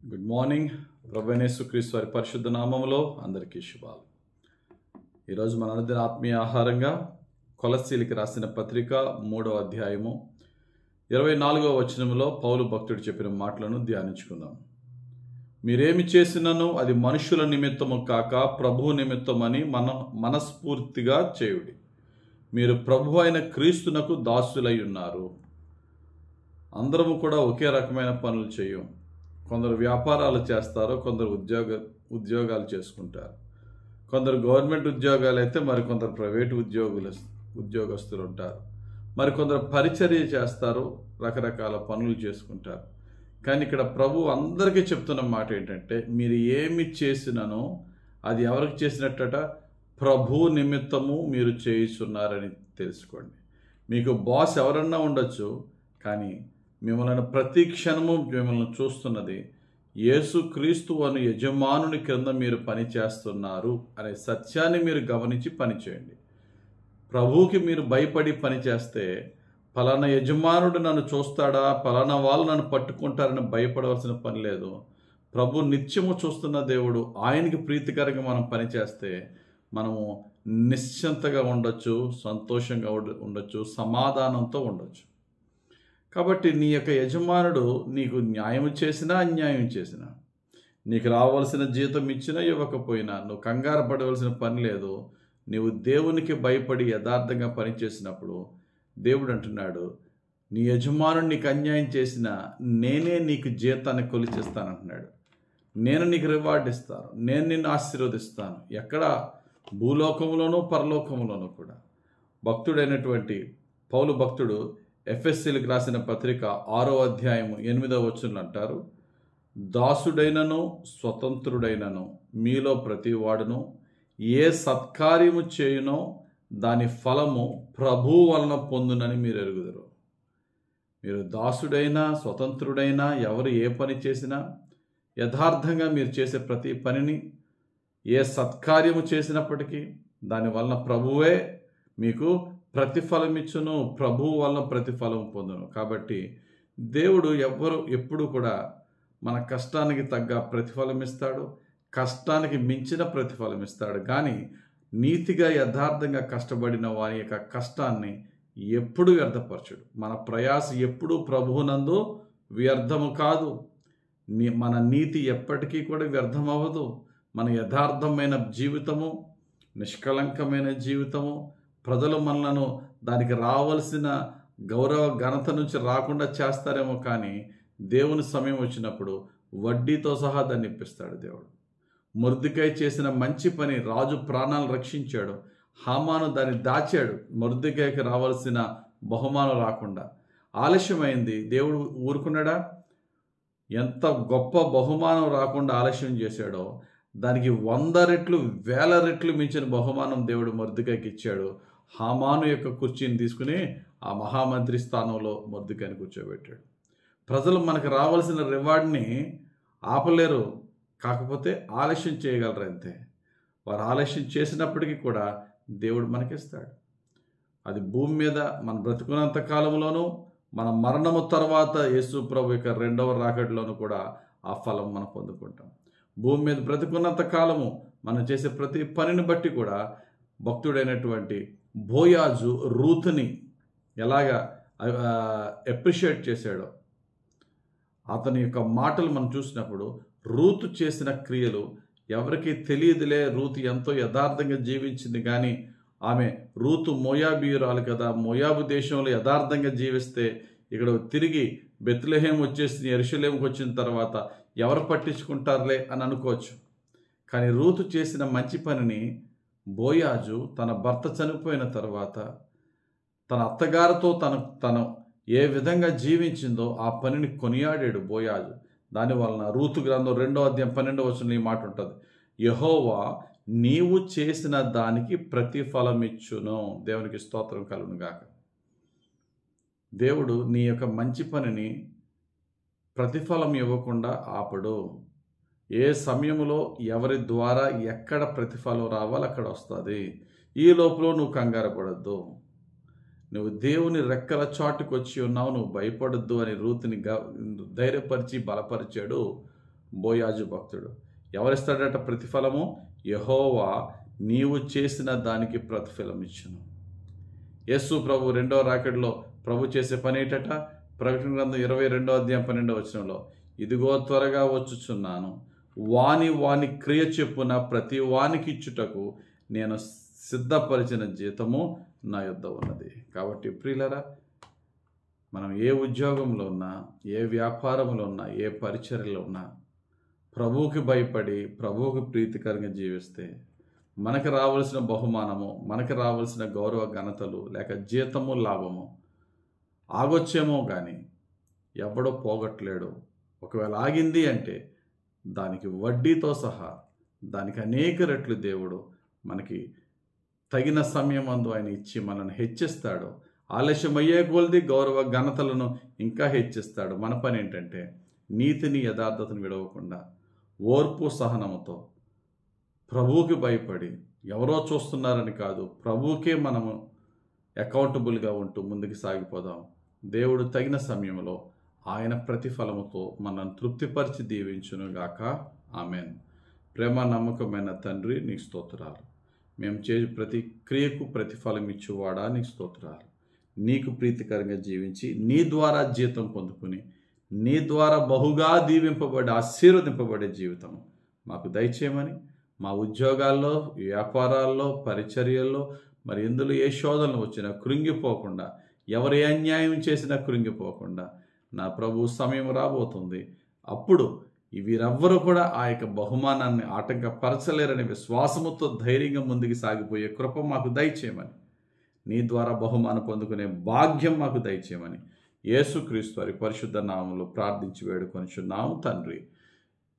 Good morning. ప్రభువైన యేసుక్రీస్తు వారి పరిశుద్ధ నామములో అందరికీ శుభాలు. ఈరోజు మన అనుదిన ఆత్మీయ ఆహారంగా కొలస్సీలకు రాసిన పత్రిక 3వ అధ్యాయము 24వ వచనంలో పౌలు భక్తుడు చెప్పిన మాటలను ధ్యానించుకుందాం. మీరేమి చేసినను అది మనుషుల నిమిత్తము కాక ప్రభువు నిమిత్తమని మనస్ఫూర్తిగా చేయుడి. మీరు ప్రభు అయిన క్రీస్తునకు దాసులై ఉన్నారు. అందరము కూడా ఒకే రకమైన పనులు చేయం. కొందరు వ్యాపారాలు చేస్తారు, కొందరు ఉద్యోగాలు చేసుకుంటారు. కొందరు గవర్నమెంట్ ఉద్యోగాలు అయితే మరికొందరు ప్రైవేటు ఉద్యోగస్తులు ఉంటారు. మరికొందరు పరిచర్య చేస్తారు, రకరకాల పనులు చేసుకుంటారు. కానీ ఇక్కడ ప్రభు అందరికీ చెప్తున్న మాట ఏంటంటే, మీరు ఏమి చేసిననో అది ఎవరికి చేసినట్టట? ప్రభు నిమిత్తము మీరు చేయిస్తున్నారని తెలుసుకోండి. మీకు బాస్ ఎవరన్నా ఉండొచ్చు, కానీ మిమ్మల్ని ప్రతి క్షణము మిమ్మల్ని చూస్తున్నది యేసుక్రీస్తు అను యజమానుని క్రింద మీరు పని చేస్తున్నారు అనే సత్యాన్ని మీరు గమనించి పనిచేయండి. ప్రభువుకి మీరు భయపడి పని చేస్తే ఫలానా యజమానుడు నన్ను చూస్తాడా, ఫలానా వాళ్ళు నన్ను పట్టుకుంటారని భయపడవలసిన పని లేదు. ప్రభు నిత్యము చూస్తున్న దేవుడు, ఆయనకి ప్రీతికరంగా మనం పనిచేస్తే మనము నిశ్చింతగా ఉండొచ్చు, సంతోషంగా ఉండొచ్చు, సమాధానంతో ఉండొచ్చు. కాబట్టి నీ యొక్క యజమానుడు నీకు న్యాయం చేసినా అన్యాయం చేసినా, నీకు రావాల్సిన జీతం ఇచ్చినా ఇవ్వకపోయినా నువ్వు కంగారు పడవలసిన పని లేదు. నీవు దేవునికి భయపడి యథార్థంగా పనిచేసినప్పుడు దేవుడు అంటున్నాడు, నీ యజమానుడు నీకు అన్యాయం చేసినా నేనే నీకు జీతాన్ని కొలిచేస్తానంటున్నాడు. నేను నీకు రివార్డ్ ఇస్తాను, నేను నిన్ను ఆశీర్వదిస్తాను. ఎక్కడ? భూలోకంలోనూ పరలోకంలోనూ కూడా. భక్తుడైనటువంటి పౌలు భక్తుడు ఎఫెసీలకు రాసిన పత్రిక 6వ అధ్యాయము 8వ వచనం అంటారు, దాసుడైనను స్వతంత్రుడైనను మీలో ప్రతివాడును ఏ సత్కార్యము చేయునో దాని ఫలము ప్రభువు వలన పొందునని మీరు ఎరుగుదురు. మీరు దాసుడైనా స్వతంత్రుడైనా ఎవరు ఏ పని చేసినా యథార్థంగా మీరు చేసే ప్రతి పనిని, ఏ సత్కార్యము చేసినప్పటికీ దాని వలన ప్రభువే మీకు ప్రతిఫలం ఇచ్చును, ప్రభువు వలన ప్రతిఫలం పొందును. కాబట్టి దేవుడు ఎప్పుడు కూడా మన కష్టానికి తగ్గ ప్రతిఫలం ఇస్తాడు, కష్టానికి మించిన ప్రతిఫలం ఇస్తాడు. కానీ నీతిగా యథార్థంగా కష్టపడిన వారి యొక్క కష్టాన్ని ఎప్పుడు వ్యర్థపరచడు. మన ప్రయాస ఎప్పుడూ ప్రభువునందు వ్యర్థము కాదు. మన నీతి ఎప్పటికీ కూడా వ్యర్థం అవ్వదు. మన యథార్థమైన జీవితము, నిష్కళంకమైన జీవితము, ప్రజలు మనలను దానికి రావాల్సిన గౌరవ ఘనత నుంచి రాకుండా చేస్తారేమో, కానీ దేవుని సమయం వచ్చినప్పుడు వడ్డీతో సహా దాన్ని ఇప్పిస్తాడు దేవుడు. మొర్దెకై చేసిన మంచి పని, రాజు ప్రాణాలు రక్షించాడు. హామాను దాన్ని దాచాడు, మొర్దెకైకి రావాల్సిన బహుమానం రాకుండా. ఆలస్యమైంది, దేవుడు ఊరుకున్నాడా? ఎంత గొప్ప బహుమానం రాకుండా ఆలస్యం చేశాడో దానికి 100 రెట్లు 1000 రెట్లు మించిన బహుమానం దేవుడు మొర్దెకైకి ఇచ్చాడు. హామాను యొక్క కుర్చీని తీసుకుని ఆ మహామంత్రి స్థానంలో మొర్దెకైని కూర్చోబెట్టాడు. ప్రజలు మనకు రావాల్సిన రివార్డ్ని ఆపలేరు, కాకపోతే ఆలస్యం చేయగలరు అంతే. వారు ఆలస్యం చేసినప్పటికీ కూడా దేవుడు మనకిస్తాడు. అది భూమి మీద మన బ్రతుకున్నంత కాలంలోనూ, మన మరణము తర్వాత యేసు ప్రభు యొక్క 2వ రాకడలోనూ కూడా ఆ ఫలం మనం పొందుకుంటాం. భూమి మీద బ్రతుకున్నంత కాలము మనం చేసే ప్రతి పనిని బట్టి కూడా భక్తుడైనటువంటి బోయాజు రూతుని ఎలాగా అప్రిషియేట్ చేశాడో, అతని యొక్క మాటలు మనం చూసినప్పుడు రూతు చేసిన క్రియలు ఎవరికి తెలియదులే. రూతు ఎంతో యథార్థంగా జీవించింది, కానీ ఆమె రూతు మోయాబీయురాలు కదా, మోయాబు దేశంలో యథార్థంగా జీవిస్తే ఇక్కడ తిరిగి బెత్లెహేం వచ్చేసి యెరూషలేముకి వచ్చిన తర్వాత ఎవరు పట్టించుకుంటారులే అని అనుకోవచ్చు. కానీ రూతు చేసిన మంచి పనిని బోయాజు తన భర్త చనిపోయిన తర్వాత తన అత్తగారితో తను ఏ విధంగా జీవించిందో ఆ పనిని కొనియాడాడు బోయాజు. దానివలన రూతు గ్రంథం 2వ అధ్యాయం 12వ వచనంలో ఈ మాట ఉంటుంది, యెహోవా నీవు చేసిన దానికి ప్రతిఫలం ఇచ్చును. దేవునికి స్తోత్రం కలుగును గాక. దేవుడు నీ యొక్క మంచి పనిని ప్రతిఫలం ఇవ్వకుండా ఆపడు. ఏ సమయంలో ఎవరి ద్వారా ఎక్కడ ప్రతిఫలం రావాలో అక్కడ వస్తుంది. ఈ లోపల నువ్వు కంగారు పడద్దు. నువ్వు దేవుని రెక్కల చాటుకు వచ్చి ఉన్నావు, నువ్వు భయపడద్దు అని రూతుని ధైర్యపరిచి బలపరిచాడు బోయాజు భక్తుడు. ఎవరిస్తాడట ప్రతిఫలము? యెహోవా నీవు చేసిన దానికి ప్రతిఫలం ఇచ్చును. యేసు ప్రభు రెండో రాకడలో ప్రభు చేసే పని ఏంటట? ప్రకటన గ్రంథం 22వ అధ్యాయం 12వ వచనంలో, ఇదిగో త్వరగా వచ్చుచున్నాను, వాని క్రియ చెప్పున ప్రతి వానికి ఇచ్చుటకు నేను సిద్ధపరిచిన జీతము నా యొద్ద ఉన్నది. కాబట్టి ప్రియులరా, మనం ఏ ఉద్యోగంలో ఉన్నా, ఏ వ్యాపారంలో ఉన్నా, ఏ పరిచర్యలో ఉన్నా ప్రభువుకి భయపడి ప్రభువుకి ప్రీతికరంగా జీవిస్తే మనకు రావాల్సిన బహుమానము, మనకు రావాల్సిన గౌరవ ఘనతలు లేక జీతము లాభము ఆగొచ్చేమో కానీ ఎవడో పోగొట్టలేడు. ఒకవేళ ఆగింది అంటే దానికి వడ్డీతో సహా దానికి అనేక రెట్లు దేవుడు మనకి తగిన సమయం అందు ఆయన ఇచ్చి మనల్ని హెచ్చిస్తాడు. ఆలస్యం అయ్యే కొలది గౌరవ ఘనతలను ఇంకా హెచ్చిస్తాడు. మన పని ఏంటంటే నీతిని యథార్థతను విడవకుండా ఓర్పు సహనముతో ప్రభువుకి భయపడి, ఎవరో చూస్తున్నారని కాదు, ప్రభువుకే మనము అకౌంటబుల్గా ఉంటూ ముందుకు సాగిపోదాం. దేవుడు తగిన సమయంలో ఆయన ప్రతిఫలముతో మనల్ని తృప్తిపరిచి దీవించునుగాక. ఆమెన్. ప్రేమ నమ్మకమైన తండ్రి, నీకు స్తోత్రాలు. మేము చేసే ప్రతి క్రియకు ప్రతిఫలం ఇచ్చేవాడా, నీకు స్తోత్రాలు. నీకు ప్రీతికరంగా జీవించి నీ ద్వారా జీతం పొందుకుని నీ ద్వారా బహుగా దీవింపబడి ఆశీర్వదింపబడే జీవితం మాకు దయచేయమని, మా ఉద్యోగాల్లో, వ్యాపారాల్లో, పరిచర్యల్లో మరి ఇందులో ఏ శోధనలు వచ్చినా కృంగిపోకుండా, ఎవరు ఏ అన్యాయం చేసినా కృంగిపోకుండా, నా ప్రభు సమయం రాబోతుంది, అప్పుడు వీరెవ్వరూ కూడా ఆ యొక్క బహుమానాన్ని ఆటంకపరచలేరనే విశ్వాసముతో ధైర్యంగా ముందుకు సాగిపోయే కృప మాకు దయచేయమని, నీ ద్వారా బహుమానం పొందుకునే భాగ్యం మాకు దయచేయమని యేసుక్రీస్తు వారి పరిశుద్ధ నామములో ప్రార్థించి వేడుకొనుచున్నాము తండ్రి.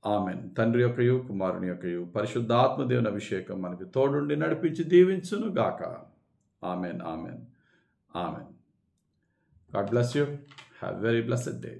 ఆమెన్. తండ్రి యొక్కయు కుమారుని యొక్కయు పరిశుద్ధాత్మదేవుని అభిషేకం మనకు తోడుండి నడిపించి దీవించును గాక. Amen. Amen. Amen. God bless you. Have a very blessed day.